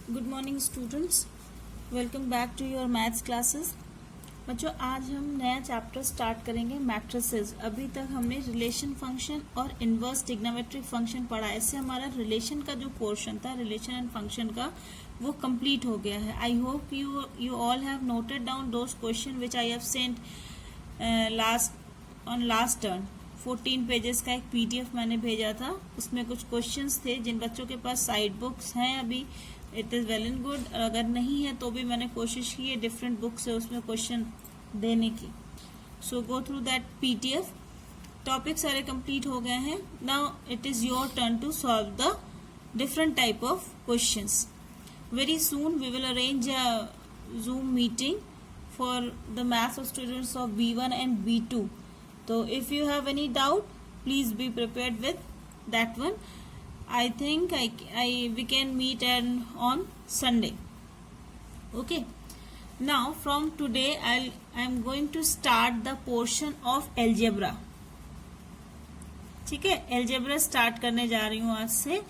Good morning students, welcome back to your maths classes. बच्चों, आज हम नया चैप्टर स्टार्ट करेंगे मैट्रिसेस। अभी तक हमने रिलेशन फंक्शन और इनवर्स ट्रिग्नोमेट्रिक फंक्शन पढ़ा है। इससे हमारा रिलेशन का जो पोर्शन था, रिलेशन एंड फंक्शन का, वो कंप्लीट हो गया है। I hope you all have noted down those question which I have sent last turn. 14 pages का एक पीडीएफ मैंने भेजा था, उसमें कुछ क्वेश्चंस थे। जिन बच्चों के पास साइड बुक्स हैं अभी, it is well and good. अगर नहीं है तो भी मैंने कोशिश की है डिफरेंट बुक से उसमें क्वेश्चन देने की। So go through that PDF. Topic सारे कंप्लीट हो गए हैं। Now it is your turn to solve the different type of questions. Very soon we will arrange a Zoom meeting for the maths of students of B1 and B2. So if you have any doubt, please be prepared with that one. I think we can meet on Sunday. Okay. Now from today I'm going to start the portion of algebra. ठीक है, algebra start करने जा रही हूँ आज से।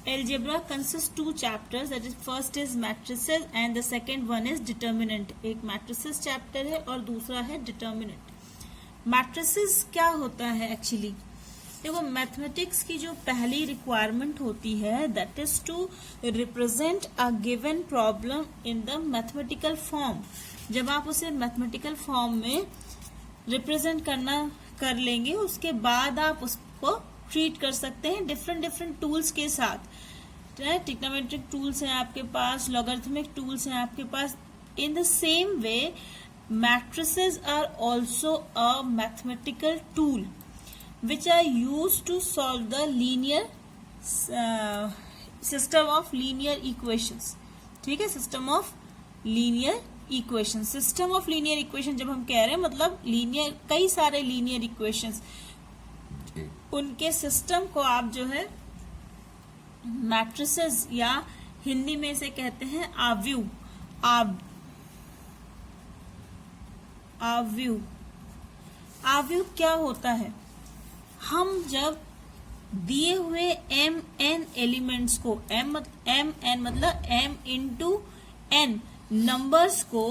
Algebra consists two chapters, that is first is matrices and the second one is determinant. एक matrices chapter है और दूसरा है determinant. Matrices क्या होता है एक्चुअली? देखो, मैथमेटिक्स की जो पहली रिक्वायरमेंट होती है that is to represent a given problem in the mathematical form. जब आप उसे मैथमेटिकल फॉर्म में रिप्रेजेंट कर लेंगे, उसके बाद आप उसको ट्रीट कर सकते हैं डिफरेंट टूल्स के साथ। ट्रिग्नोमेट्रिक टूल्स हैं आपके पास, लॉगरिथमिक टूल्स हैं आपके पास। In the same way matrices are also a mathematical tool which are used to solve the linear system of linear equations. ठीक है, system of linear equations. system of linear equation जब हम कह रहे हैं मतलब linear, कई सारे linear equations, उनके system को आप जो है matrices या हिंदी में इसे कहते हैं आव्यूह। आव्यूह क्या होता है? हम जब दिए हुए mn एलिमेंट्स को, mn मतलब m इंटू n नंबर्स को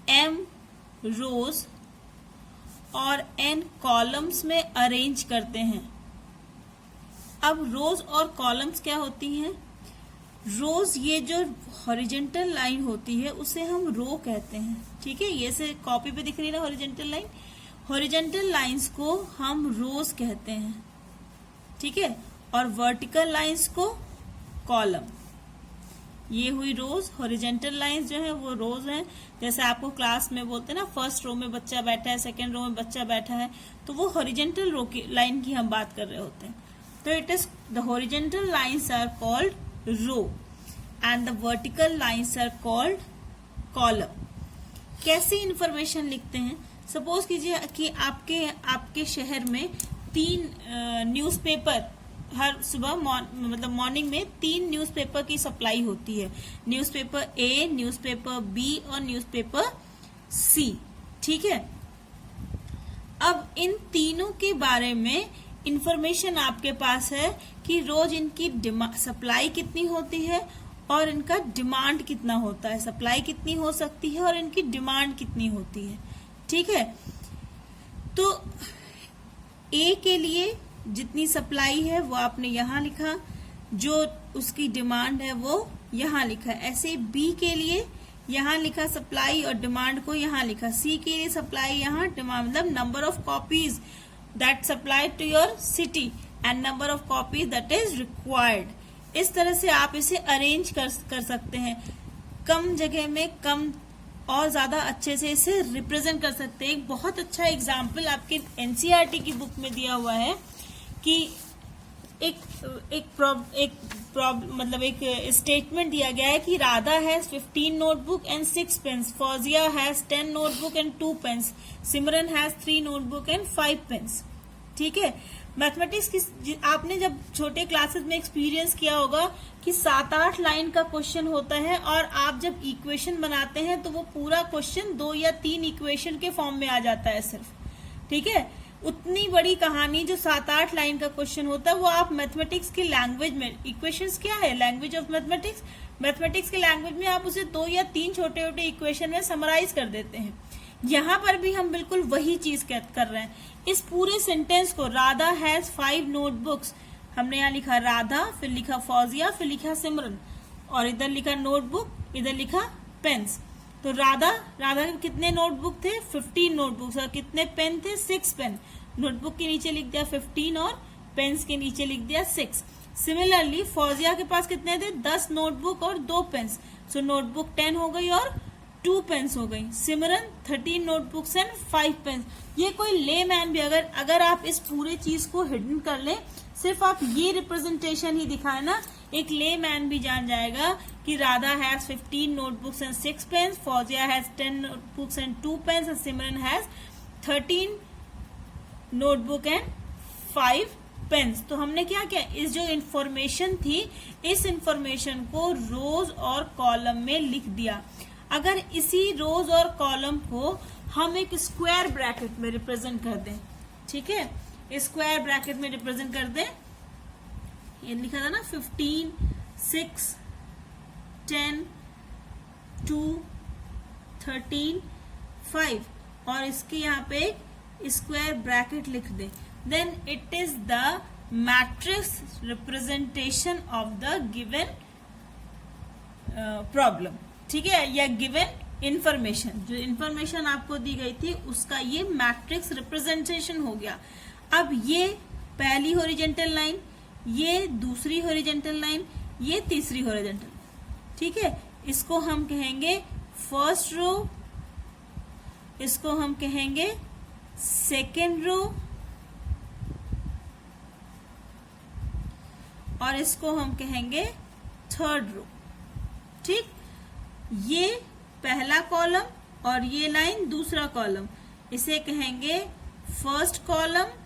m रोज और n कॉलम्स में अरेंज करते हैं। अब रोज और कॉलम्स क्या होती हैं? रोज, ये जो हॉरिजेंटल लाइन होती है उसे हम रो कहते हैं। ठीक है, ये से कॉपी पे दिख रही है ना हॉरिजेंटल लाइन, हॉरिजेंटल लाइंस को हम रोज कहते हैं। ठीक है, और वर्टिकल लाइंस को कॉलम। ये हुई रोज, हॉरिजेंटल लाइंस जो है वो रोज हैं। जैसे आपको क्लास में बोलते हैं ना, फर्स्ट रो में बच्चा बैठा है, सेकंड रो में बच्चा बैठा है, तो वो हॉरिजेंटल रो की लाइन की हम बात कर रहे होते हैं। तो it is the horizontal lines are called row and the vertical lines are called column. कैसी इंफॉर्मेशन लिखते हैं? सपोज कीजिए कि आपके शहर में 3 न्यूज़पेपर हर सुबह मतलब मॉर्निंग में 3 न्यूज़पेपर की सप्लाई होती है। न्यूज़पेपर ए, न्यूज़पेपर बी और न्यूज़पेपर सी। ठीक है, अब इन तीनों के बारे में इंफॉर्मेशन आपके पास है कि रोज इनकी सप्लाई कितनी होती है और इनका डिमांड कितना होता है। सप्लाई कितनी हो सकती है और इनकी डिमांड कितनी होती है। ठीक है, तो ए के लिए जितनी सप्लाई है वो आपने यहां लिखा, जो उसकी डिमांड है वो यहां लिखा। ऐसे बी के लिए यहां लिखा सप्लाई और डिमांड को यहां लिखा। सी के लिए सप्लाई यहां, डिमांड मतलब number of copies that supply to your city and number of copies that is required. इस तरह से आप इसे अरेंज कर सकते हैं। कम जगह में कम और ज्यादा अच्छे से इसे रिप्रेजेंट कर सकते हैं। एक बहुत अच्छा एग्जाम्पल आपके एनसीईआरटी की बुक में दिया हुआ है कि एक स्टेटमेंट दिया गया है कि Radha has 15 notebook and 6 pens, Fauzia has 10 notebook and 2 pens, Simran has 3 notebook and 5 pens. ठीक है, मैथमेटिक्स की आपने जब छोटे क्लासेस में एक्सपीरियंस किया होगा कि 7-8 लाइन का क्वेश्चन होता है और आप जब इक्वेशन बनाते हैं तो वो पूरा क्वेश्चन 2 या 3 इक्वेशन के फॉर्म में आ जाता है सिर्फ। ठीक है, उतनी बड़ी कहानी जो 7-8 लाइन का क्वेश्चन होता है वो आप मैथमेटिक्स की लैंग्वेज में, इक्वेशंस क्या है, लैंग्वेज ऑफ मैथमेटिक्स, मैथमेटिक्स के लैंग्वेज में आप उसे 2 या 3 छोटे छोटे इक्वेशन में समराइज कर देते हैं। यहाँ पर भी हम बिल्कुल वही चीज कर रहे हैं। इस पूरे सेंटेंस को राधा हैज 5 नोटबुक्स, हमने यहाँ लिखा राधा, फिर लिखा फौजिया, फिर लिखा सिमरन, और इधर लिखा नोटबुक, इधर लिखा पेन्स। तो राधा के कितने नोटबुक थे? 15 नोटबुक्स। और कितने पेन थे? 6 पेन। नोटबुक के नीचे लिख दिया 15 और पेन्स के नीचे लिख दिया 6। सिमिलरली फौजिया के पास कितने थे? 10 नोटबुक और 2 पेन्स। सो नोटबुक 10 हो गई और 2 पेन्स हो गई। सिमरन 13 नोटबुक्स एंड 5 पेन्स। ये कोई लेमैन भी अगर आप इस पूरे चीज को हिडन कर ले, सिर्फ आप ये रिप्रेजेंटेशन ही दिखाए ना, एक लेमैन भी जान जाएगा कि Radha has 15 notebooks and 6 pens, Fauzia has 10 notebooks and 2 pens, और Simran has 13 notebook and 5 pens. तो हमने क्या किया, इस जो इंफॉर्मेशन थी, इस इंफॉर्मेशन को रोज और कॉलम में लिख दिया। अगर इसी रोज और कॉलम को हम एक स्क्वायर ब्रैकेट में रिप्रेजेंट कर दें, ठीक है, स्क्वायर ब्रैकेट में रिप्रेजेंट कर दें, ये लिखा था ना 15, 6, 10, 2, 13, 5, और इसके यहाँ पे एक स्क्वायर ब्रैकेट लिख दें, then it is the matrix representation of the given problem, ठीक है, या गिवन इंफॉर्मेशन। जो इंफॉर्मेशन आपको दी गई थी उसका ये मैट्रिक्स रिप्रेजेंटेशन हो गया। अब ये पहली हॉरिजॉन्टल लाइन, ये दूसरी हॉरिजॉन्टल लाइन, ये तीसरी हॉरिजॉन्टल, ठीक है, इसको हम कहेंगे फर्स्ट रो, इसको हम कहेंगे सेकेंड रो, और इसको हम कहेंगे थर्ड रो। ठीक, ये पहला कॉलम और ये लाइन दूसरा कॉलम, इसे कहेंगे फर्स्ट कॉलम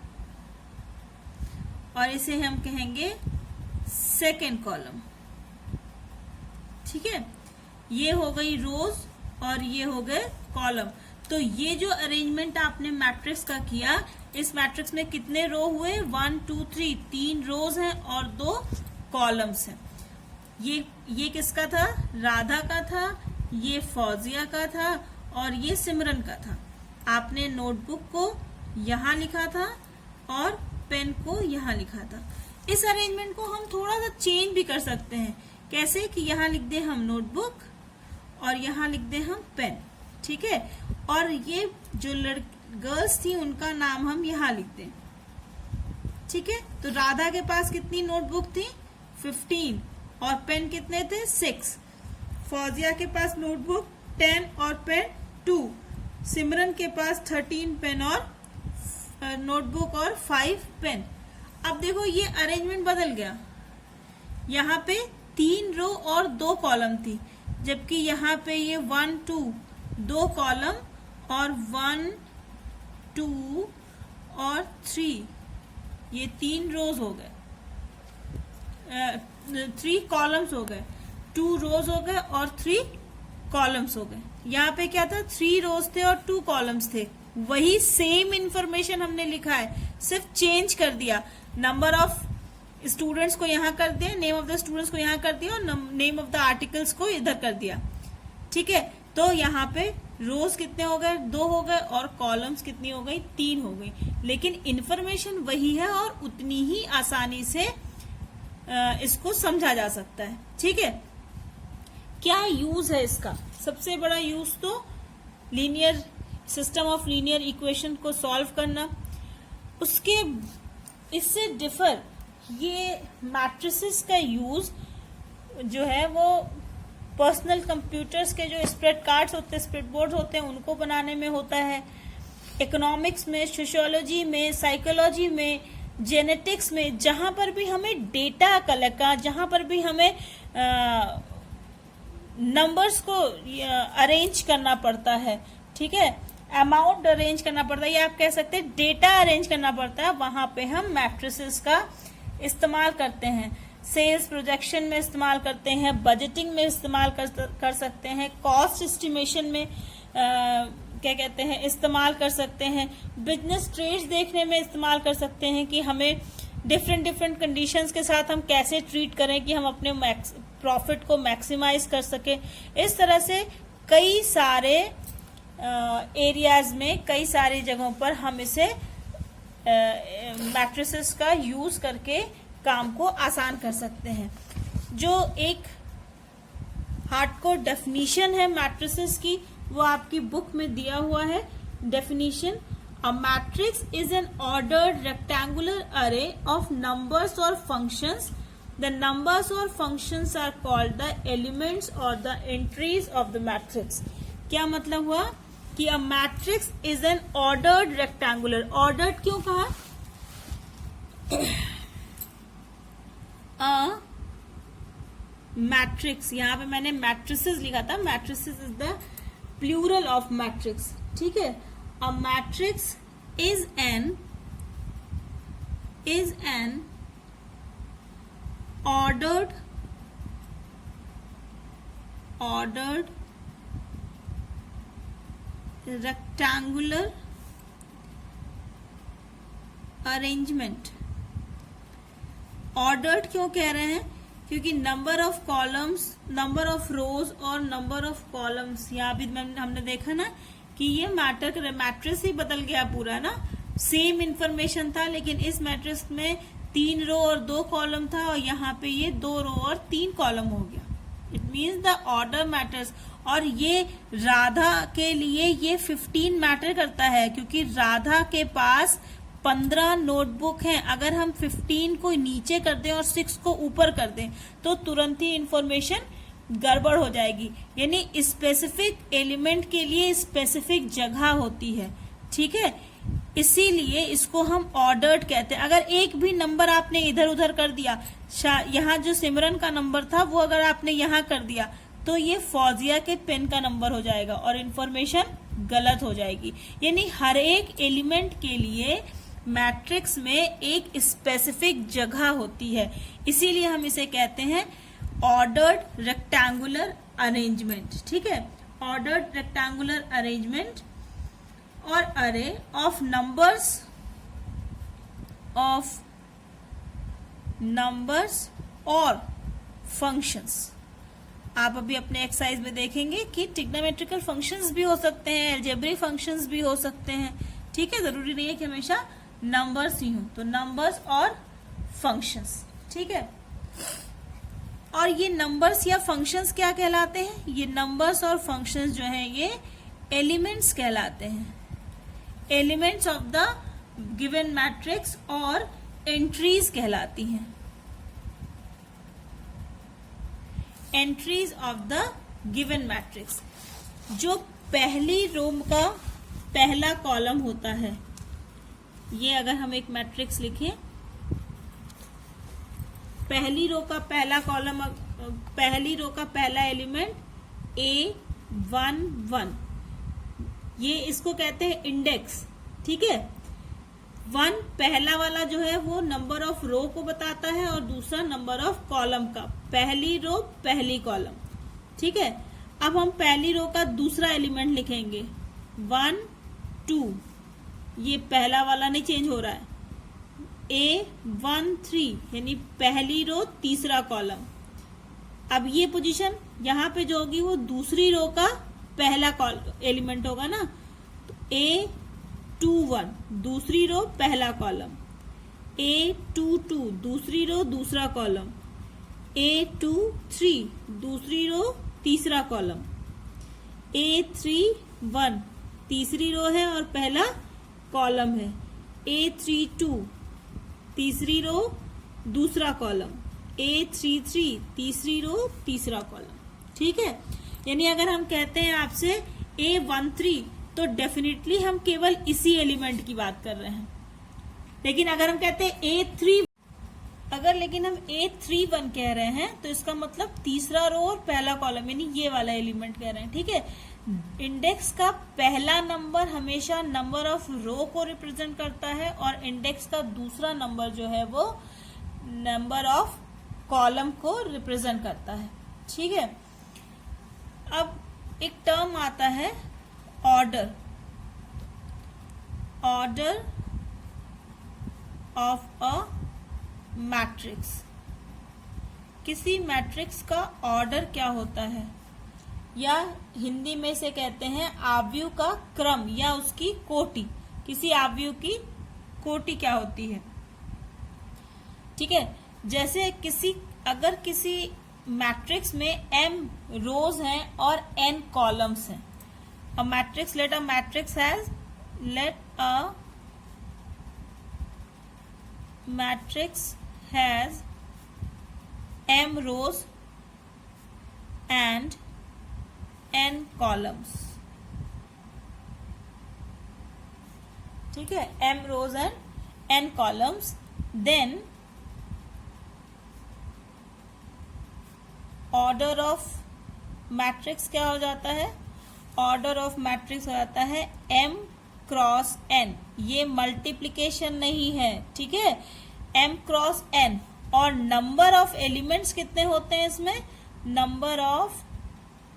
और इसे हम कहेंगे सेकेंड कॉलम। ठीक है, ये हो गई रोज और ये हो गए कॉलम। तो ये जो अरेंजमेंट आपने मैट्रिक्स का किया, इस मैट्रिक्स में कितने रो हुए? 1 2 3, 3 रोज हैं और 2 कॉलम्स हैं। ये किसका था? राधा का था, ये फौजिया का था और ये सिमरन का था। आपने नोटबुक को यहाँ लिखा था और पेन को यहाँ लिखा था। इस अरेंजमेंट को हम थोड़ा सा चेंज भी कर सकते हैं। कैसे कि यहाँ लिख दे हम नोटबुक और यहाँ लिख दे हम पेन, ठीक है, और ये जो गर्ल्स थी उनका नाम हम यहाँ लिख दें। ठीक है, तो राधा के पास कितनी नोटबुक थी? 15 और पेन कितने थे? 6। फौजिया के पास नोटबुक 10 और पेन 2। सिमरन के पास 13 पेन और नोटबुक और 5 पेन। अब देखो ये अरेंजमेंट बदल गया। यहाँ पे 3 रो और 2 कॉलम थी, जबकि यहाँ पे ये 1 2 2 कॉलम और 1 2 और 3, ये 3 रोज हो गए, 3 कॉलम्स हो गए, 2 रोज हो गए और 3 कॉलम्स हो गए। यहाँ पे क्या था? 3 रोज थे और 2 कॉलम्स थे। वही सेम इंफॉर्मेशन हमने लिखा है, सिर्फ चेंज कर दिया। नंबर ऑफ स्टूडेंट्स को यहाँ कर दिया, नेम ऑफ द स्टूडेंट्स को यहाँ कर दिया और नेम ऑफ द आर्टिकल्स को इधर कर दिया। ठीक है, तो यहाँ पे रोज कितने हो गए? 2 हो गए और कॉलम्स कितनी हो गई? 3 हो गई। लेकिन इंफॉर्मेशन वही है और उतनी ही आसानी से इसको समझा जा सकता है। ठीक है, क्या यूज है इसका? सबसे बड़ा यूज तो linear system of linear equation को सॉल्व करना। उसके इससे डिफर ये मैट्रिसेस का यूज जो है वो पर्सनल कंप्यूटर्स के जो स्प्रेड कार्ड्स होते हैं, स्प्रेड बोर्ड होते हैं, उनको बनाने में होता है। इकोनॉमिक्स में, सोशियोलॉजी में, साइकोलॉजी में, जेनेटिक्स में, जहां पर भी हमें डेटा कलेक्ट करना, जहां पर भी हमें नंबर्स को अरेंज करना पड़ता है, ठीक है, अमाउंट अरेंज करना पड़ता है, या आप कह सकते हैं डेटा अरेंज करना पड़ता है, वहां पे हम मैट्रिसेस का इस्तेमाल करते हैं। सेल्स प्रोजेक्शन में इस्तेमाल करते हैं, बजटिंग में इस्तेमाल कर सकते हैं, कॉस्ट एस्टिमेशन में क्या कहते हैं इस्तेमाल कर सकते हैं, बिजनेस ट्रेड्स देखने में इस्तेमाल कर सकते हैं कि हमें डिफरेंट कंडीशंस के साथ हम कैसे ट्रीट करें कि हम अपने प्रॉफिट को मैक्सिमाइज कर सके। इस तरह से कई सारे एरियाज में, कई सारी जगहों पर हम इसे मैट्रिसेस का यूज करके काम को आसान कर सकते हैं। जो एक हार्डकोर डेफिनेशन है मैट्रिसेस की, वो आपकी बुक में दिया हुआ है। Definition: a matrix is an ordered rectangular array of numbers और फंक्शंस। द नंबर्स और functions are called the elements और the entries of the matrix. क्या मतलब हुआ कि a matrix is an ordered rectangular. Ordered क्यों कहा? अ मैट्रिक्स, यहां पे मैंने मैट्रिसेस लिखा था, matrices is the plural of matrix, ठीक है। A matrix is an ordered rectangular arrangement। Ordered क्यों कह रहे हैं? क्योंकि number of columns, number of rows और नंबर ऑफ कॉलम्स, यहाँ भी हमने देखा ना कि ये मैट्रिक्स ही बदल गया पूरा ना। सेम इंफॉर्मेशन था, लेकिन इस मैट्रिक्स में 3 रो और 2 कॉलम था, और यहाँ पे ये 2 रो और 3 कॉलम हो गया। It means the order matters. और ये राधा के लिए ये 15 मैटर करता है, क्योंकि राधा के पास 15 नोटबुक हैं। अगर हम 15 को नीचे कर दें और 6 को ऊपर कर दें तो तुरंत ही इंफॉर्मेशन गड़बड़ हो जाएगी। यानी स्पेसिफिक एलिमेंट के लिए स्पेसिफिक जगह होती है, ठीक है। इसीलिए इसको हम ऑर्डर्ड कहते हैं। अगर एक भी नंबर आपने इधर उधर कर दिया, यहाँ जो सिमरन का नंबर था वो अगर आपने यहाँ कर दिया तो ये फौजिया के पेन का नंबर हो जाएगा और इंफॉर्मेशन गलत हो जाएगी। यानी हर एक एलिमेंट के लिए मैट्रिक्स में एक स्पेसिफिक जगह होती है, इसीलिए हम इसे कहते हैं ऑर्डर्ड रेक्टेंगुलर अरेंजमेंट, ठीक है। ऑर्डर्ड रेक्टेंगुलर अरेंजमेंट और अरे ऑफ नंबर्स और फंक्शंस। आप अभी अपने एक्सरसाइज में देखेंगे कि ट्रिग्नोमेट्रिकल फंक्शंस भी हो सकते हैं, अलजेब्रिक फंक्शंस भी हो सकते हैं, ठीक है। जरूरी नहीं है कि हमेशा नंबर्स ही हो, तो नंबर्स और फंक्शंस, ठीक है। और ये नंबर्स या फंक्शंस क्या कहलाते हैं? ये नंबर्स और फंक्शंस जो हैं ये एलिमेंट्स कहलाते हैं। Elements of the given matrix और एंट्रीज कहलाती हैं। Entries of the given matrix. जो पहली रो का पहला कॉलम होता है, ये अगर हम एक मैट्रिक्स लिखें, पहली रो का पहला कॉलम, पहली रो का पहला एलिमेंट A11, ये इसको कहते हैं इंडेक्स, ठीक है। 1 पहला वाला जो है वो नंबर ऑफ रो को बताता है और दूसरा नंबर ऑफ कॉलम का। पहली रो पहली कॉलम, ठीक है। अब हम पहली रो का दूसरा एलिमेंट लिखेंगे 1 2, ये पहला वाला नहीं चेंज हो रहा है। A13 यानी पहली रो तीसरा कॉलम। अब ये पोजीशन यहाँ पे जो होगी वो दूसरी रो का पहला एलिमेंट होगा ना, तो A21 दूसरी रो पहला कॉलम, A22 दूसरी रो दूसरा कॉलम, A23 दूसरी रो तीसरा कॉलम, A31 तीसरी रो है और पहला कॉलम है, A32 तीसरी रो दूसरा कॉलम, A33 तीसरी रो तीसरा कॉलम, ठीक है। यानी अगर हम कहते हैं आपसे A13 तो डेफिनेटली हम केवल इसी एलिमेंट की बात कर रहे हैं। लेकिन अगर हम कहते हैं लेकिन हम A31 कह रहे हैं तो इसका मतलब तीसरा रो और पहला कॉलम, यानी ये वाला एलिमेंट कह रहे हैं, ठीक है। इंडेक्स का पहला नंबर हमेशा नंबर ऑफ रो को रिप्रेजेंट करता है और इंडेक्स का दूसरा नंबर जो है वो नंबर ऑफ कॉलम को रिप्रेजेंट करता है, ठीक है। अब एक टर्म आता है ऑर्डर ऑफ अ मैट्रिक्स। किसी मैट्रिक्स का ऑर्डर क्या होता है, या हिंदी में से कहते हैं आव्यूह का क्रम या उसकी कोटि। किसी आव्यूह की कोटि क्या होती है, ठीक है। जैसे अगर किसी मैट्रिक्स में m रोज हैं और n कॉलम्स हैं। A matrix let a matrix has m rows and n columns, ठीक है, m rows and n columns, then order of matrix क्या हो जाता है, ऑर्डर ऑफ मैट्रिक्स हो जाता है m क्रॉस n। ये मल्टीप्लिकेशन नहीं है, ठीक है, m क्रॉस n। और नंबर ऑफ एलिमेंट्स कितने होते हैं इसमें, number of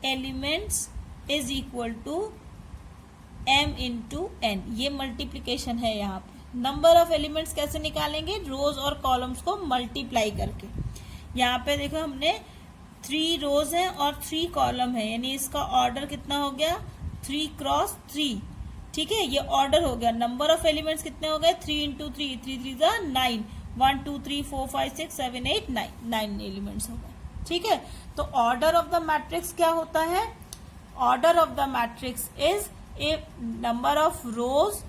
elements is equal to m into n। ये मल्टीप्लिकेशन है। यहाँ पे नंबर ऑफ एलिमेंट्स कैसे निकालेंगे, रोज और कॉलम्स को मल्टीप्लाई करके। यहाँ पे देखो हमने 3 रोज है और 3 कॉलम है, यानी इसका ऑर्डर कितना हो गया, 3 क्रॉस 3, ठीक है। ये ऑर्डर हो गया। नंबर ऑफ एलिमेंट्स कितने हो गए, 3 इंटू 3, 3 3 जा 9, 1 2 3 4 5 6 7 8 9 एलिमेंट्स हो गए, ठीक है। तो ऑर्डर ऑफ द मैट्रिक्स क्या होता है, order of the matrix is a number of rose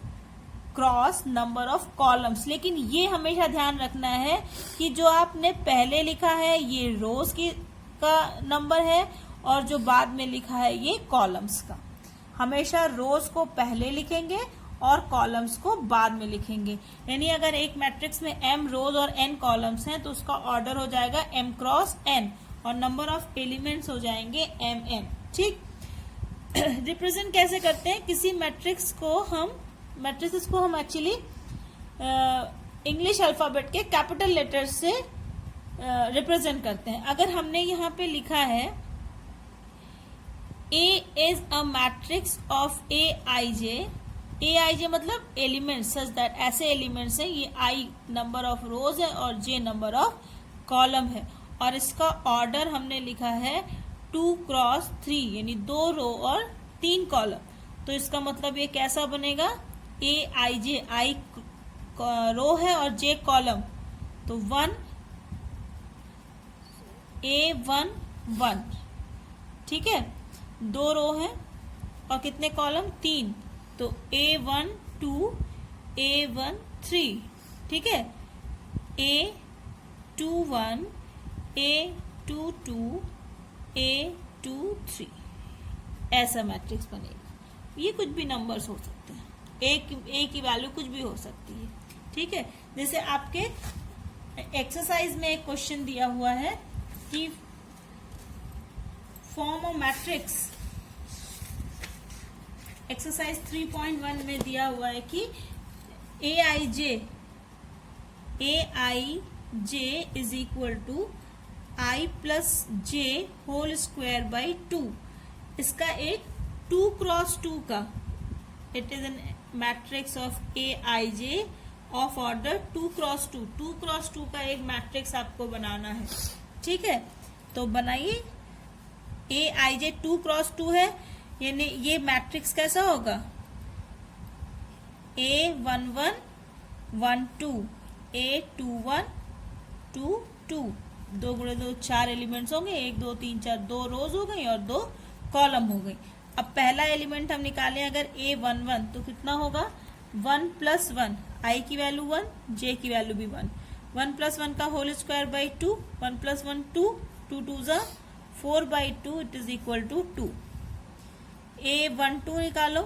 cross number of columns. लेकिन ये हमेशा ध्यान रखना है कि जो आपने पहले लिखा है ये रोज का नंबर है और जो बाद में लिखा है ये कॉलम्स का। हमेशा रोज को पहले लिखेंगे और कॉलम्स को बाद में लिखेंगे। यानी अगर एक मैट्रिक्स में m रोज और n कॉलम्स हैं तो उसका ऑर्डर हो जाएगा m क्रॉस n और नंबर ऑफ एलिमेंट्स हो जाएंगे mn, ठीक। रिप्रेजेंट कैसे करते हैं किसी मैट्रिक्स को हम एक्चुअली इंग्लिश अल्फाबेट के कैपिटल लेटर से रिप्रेजेंट करते हैं। अगर हमने यहाँ पे लिखा है A is a matrix of aij मतलब एलिमेंट सच दैट, ऐसे एलिमेंट्स हैं, ये i नंबर ऑफ रोज है और j नंबर ऑफ कॉलम है, और इसका ऑर्डर हमने लिखा है 2 क्रॉस 3, यानी 2 रो और 3 कॉलम। तो इसका मतलब ये कैसा बनेगा, aij, i रो है और j कॉलम, तो 1 A1 1, ठीक है। 2 रो है और कितने कॉलम, 3, तो A1 2 A1 3, ठीक है। A21 A22 A23 ऐसा मैट्रिक्स बनेगा। ये कुछ भी नंबर्स हो सकते हैं, ए की वैल्यू कुछ भी हो सकती है, ठीक है। जैसे आपके एक्सरसाइज में एक क्वेश्चन दिया हुआ है कि फॉर्म ऑफ मैट्रिक्स, एक्सरसाइज 3.1 में दिया हुआ है कि aij is equal to i plus j whole square by 2। इसका एक 2 क्रॉस 2 का, it is an matrix of aij of order 2 cross 2। 2 cross 2 का एक मैट्रिक्स आपको बनाना है, ठीक है। तो बनाइए, aij 2 क्रॉस 2 है, यानी ये मैट्रिक्स कैसा होगा, A11 1 2 A21 2 2, 2 गुणे 2 4 एलिमेंट्स होंगे, 1 2 3 4, 2 रोज हो गई और 2 कॉलम हो गई। अब पहला एलिमेंट हम निकालें अगर A11 तो कितना होगा, 1 प्लस 1, i की वैल्यू 1, j की वैल्यू भी 1, 1 प्लस 1 का होल स्क्वायर बाई 2, 1 प्लस 1 2, 2 2 जा 4 by 2, it is equal to 2। A12 निकालो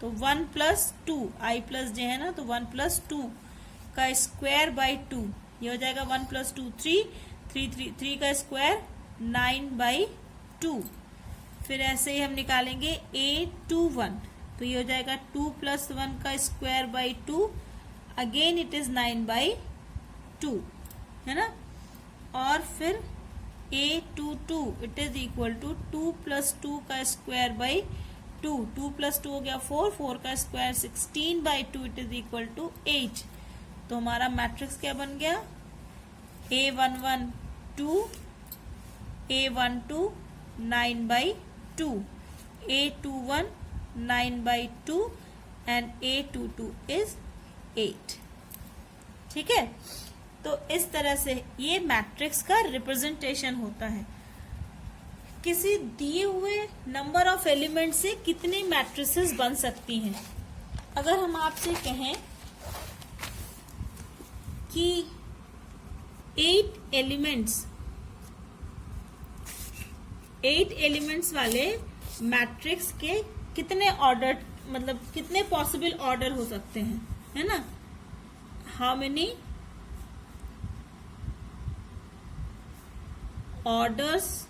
तो 1 प्लस 2, i प्लस j है ना, तो 1 प्लस 2 का स्क्वायर बाई 2, ये हो जाएगा 1 प्लस 2 3 का स्क्वायर 9 बाई 2। फिर ऐसे ही हम निकालेंगे A21, तो ये हो जाएगा 2 प्लस 1 का square by 2, again it is 9 by 2, है ना। और फिर A22 it is equal to 2 plus 2 का स्क्वायर बाई 2, 2 प्लस 2 हो गया 4, 4 का square 16 by 2, it is equal to 8। तो हमारा मैट्रिक्स क्या बन गया, A11 2, A12 9/2, A21 9/2 and A22 is 8. ठीक है, तो इस तरह से ये मैट्रिक्स का रिप्रेजेंटेशन होता है। किसी दिए हुए नंबर ऑफ एलिमेंट से कितनी मैट्रिसेस बन सकती हैं। अगर हम आपसे कहें कि 8 एलिमेंट्स वाले मैट्रिक्स के कितने ऑर्डर, मतलब कितने पॉसिबल ऑर्डर हो सकते हैं, है ना। How many orders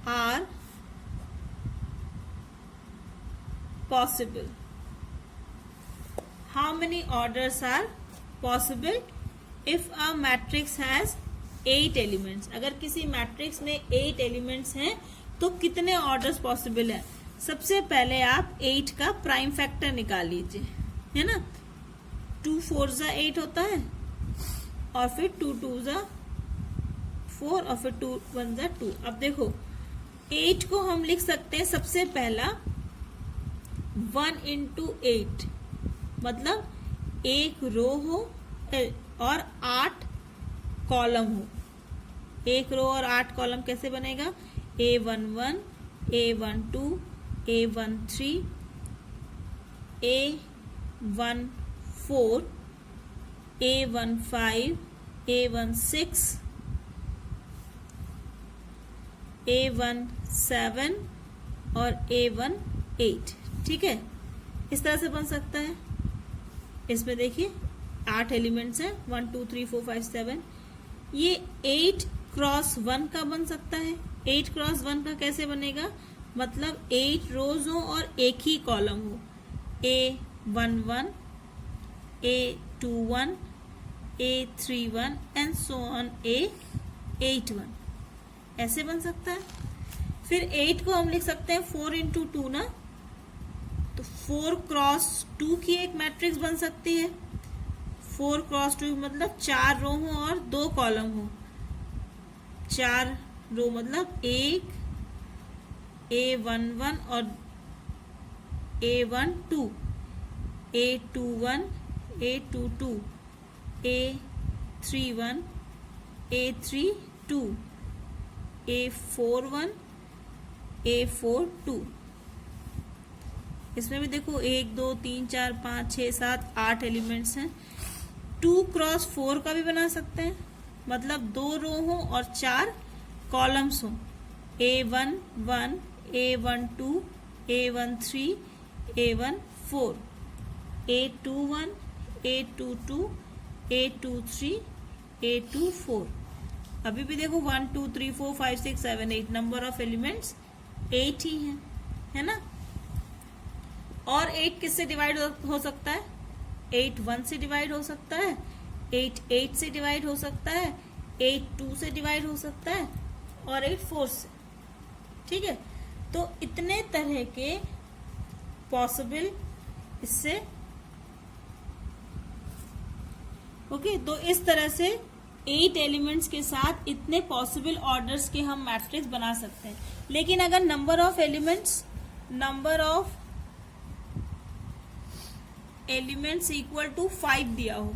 are possible? How many orders are possible if a matrix has 8 elements? अगर किसी मैट्रिक्स में 8 एलिमेंट्स हैं तो कितने ऑर्डर्स पॉसिबल है। सबसे पहले आप 8 का प्राइम फैक्टर निकाल लीजिए, है ना। 2 4 जा 8 होता है, और फिर 2 2 जा 4 और फिर 2 1 जा 2। अब देखो 8 को हम लिख सकते हैं सबसे पहला 1 into 8, मतलब एक रो हो और 8 कॉलम हो। एक रो और 8 कॉलम कैसे बनेगा, A11 A12 A13 A14 A15 A16 A17 और A18। ठीक है, इस तरह से बन सकता है। इसमें देखिए 8 एलिमेंट्स हैं, 1 2 3 4 5 7। ये 8 क्रॉस 1 का बन सकता है। 8 क्रॉस 1 का कैसे बनेगा, मतलब 8 रोज हो और एक ही कॉलम हो। A11 A21 A31 and so on A81, ऐसे बन सकता है। फिर 8 को हम लिख सकते हैं 4 into 2 ना, तो 4 क्रॉस 2 की एक मैट्रिक्स बन सकती है। 4 क्रॉस 2 मतलब 4 रो हो और 2 कॉलम हो। 4 रो मतलब 1 A11 और A12 A21 A22 A31 A32 A41 A42। इसमें भी देखो 1 2 3 4 5 6 7 8 एलिमेंट्स हैं। 2 क्रॉस 4 का भी बना सकते हैं, मतलब 2 रो हो और 4 कॉलम्स हो। A11 A12 A13 A14 A21 A22 A23 A24। अभी भी देखो 1 2 3 4 5 6 7 8 नंबर ऑफ एलिमेंट्स 8 ही हैं, है ना। और 8 किससे डिवाइड हो सकता है, 8 1 से डिवाइड हो सकता है, 8 8 से डिवाइड हो सकता है, 8 2 से डिवाइड हो सकता है, और 8 4 से। ठीक है, तो इतने तरह के पॉसिबल इससे ओके। तो इस तरह से 8 एलिमेंट्स के साथ इतने पॉसिबल ऑर्डर्स के हम मैट्रिक्स बना सकते हैं। लेकिन अगर number of elements equal to 5 दिया हो,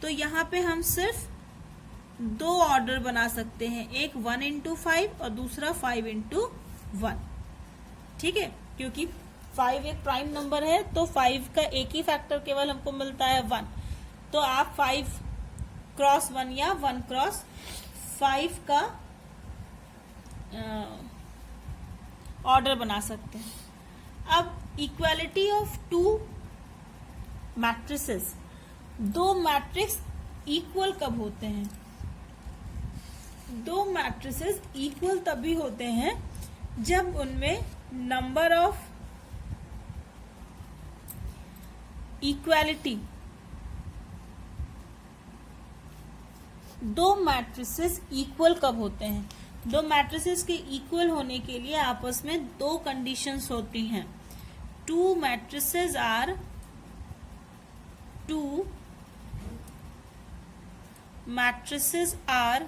तो यहाँ पे हम सिर्फ 2 ऑर्डर बना सकते हैं, एक 1 into 5 और दूसरा 5 into 1। ठीक है, क्योंकि 5 एक प्राइम नंबर है, तो 5 का एक ही फैक्टर केवल हमको मिलता है 1। तो आप 5 क्रॉस 1 या 1 क्रॉस 5 का ऑर्डर बना सकते हैं। अब equality of 2 matrices, 2 matrix equal कब होते हैं? 2 मैट्रिसेस इक्वल तभी होते हैं जब उनमें number of equality, 2 matrices equal कब होते हैं? 2 मैट्रिसेस के इक्वल होने के लिए आपस में 2 कंडीशंस होती हैं। 2 matrices are 2 matrices are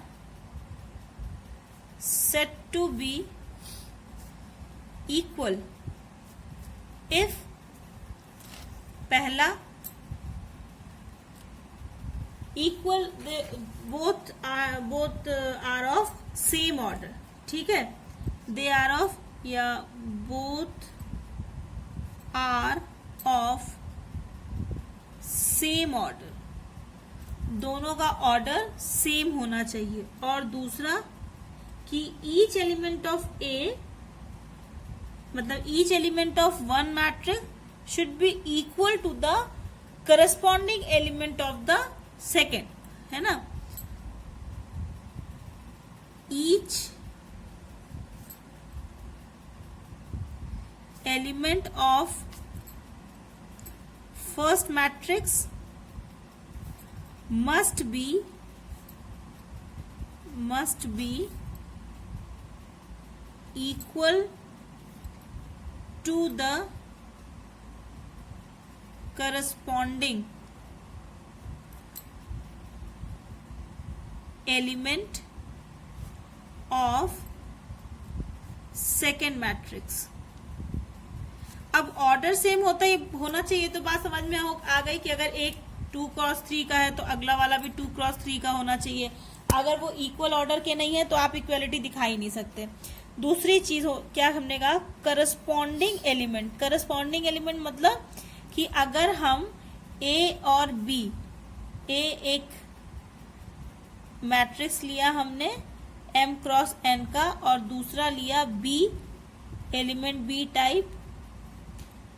said to be equal if पहला equal, both are of same order, ठीक है, they are of या both are of same order, दोनों का ऑर्डर सेम होना चाहिए। और दूसरा कि ईच एलिमेंट ऑफ ए मतलब each element of one matrix should be equal to the corresponding element of the second, है ना। Each element of first matrix must be equal to the corresponding element of second matrix। अब order same होना चाहिए तो बात समझ में आ गई कि अगर एक 2x3 का है तो अगला वाला भी 2x3 का होना चाहिए। अगर वो इक्वल ऑर्डर के नहीं है तो आप इक्वलिटी दिखा ही नहीं सकते। दूसरी चीज क्या हमने कहा, करस्पॉन्डिंग एलिमेंट। करस्पॉन्डिंग एलिमेंट मतलब कि अगर हम ए और बी, ए एक मैट्रिक्स लिया हमने m क्रॉस n का और दूसरा लिया बी एलिमेंट बी टाइप,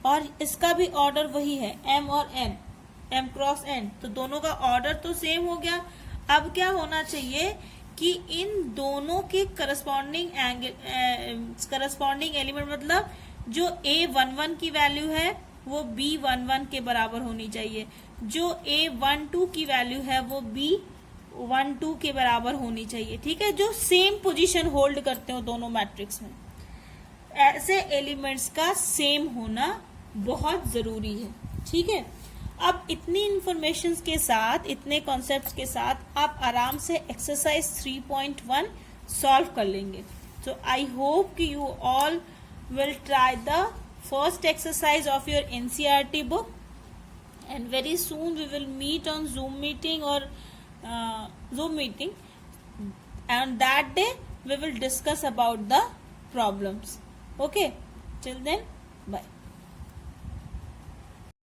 और इसका भी ऑर्डर वही है m और n, m क्रॉस n, तो दोनों का ऑर्डर तो सेम हो गया। अब क्या होना चाहिए कि इन दोनों के करस्पॉन्डिंग एलिमेंट मतलब जो a11 की वैल्यू है वो b11 के बराबर होनी चाहिए, जो a12 की वैल्यू है वो b12 के बराबर होनी चाहिए, ठीक है, जो सेम पोजीशन होल्ड करते हो दोनों मैट्रिक्स में। ऐसे एलिमेंट्स का सेम होना बहुत जरूरी है, ठीक है। अब इतनी इंफॉर्मेशन के साथ, इतने कॉन्सेप्ट्स के साथ आप आराम से एक्सरसाइज 3.1 सॉल्व कर लेंगे। तो आई होप कि you all will try the first exercise of your NCERT book, and very soon we will meet on Zoom meeting or Zoom meeting, and that day we will discuss about the problems. Okay, till then, bye.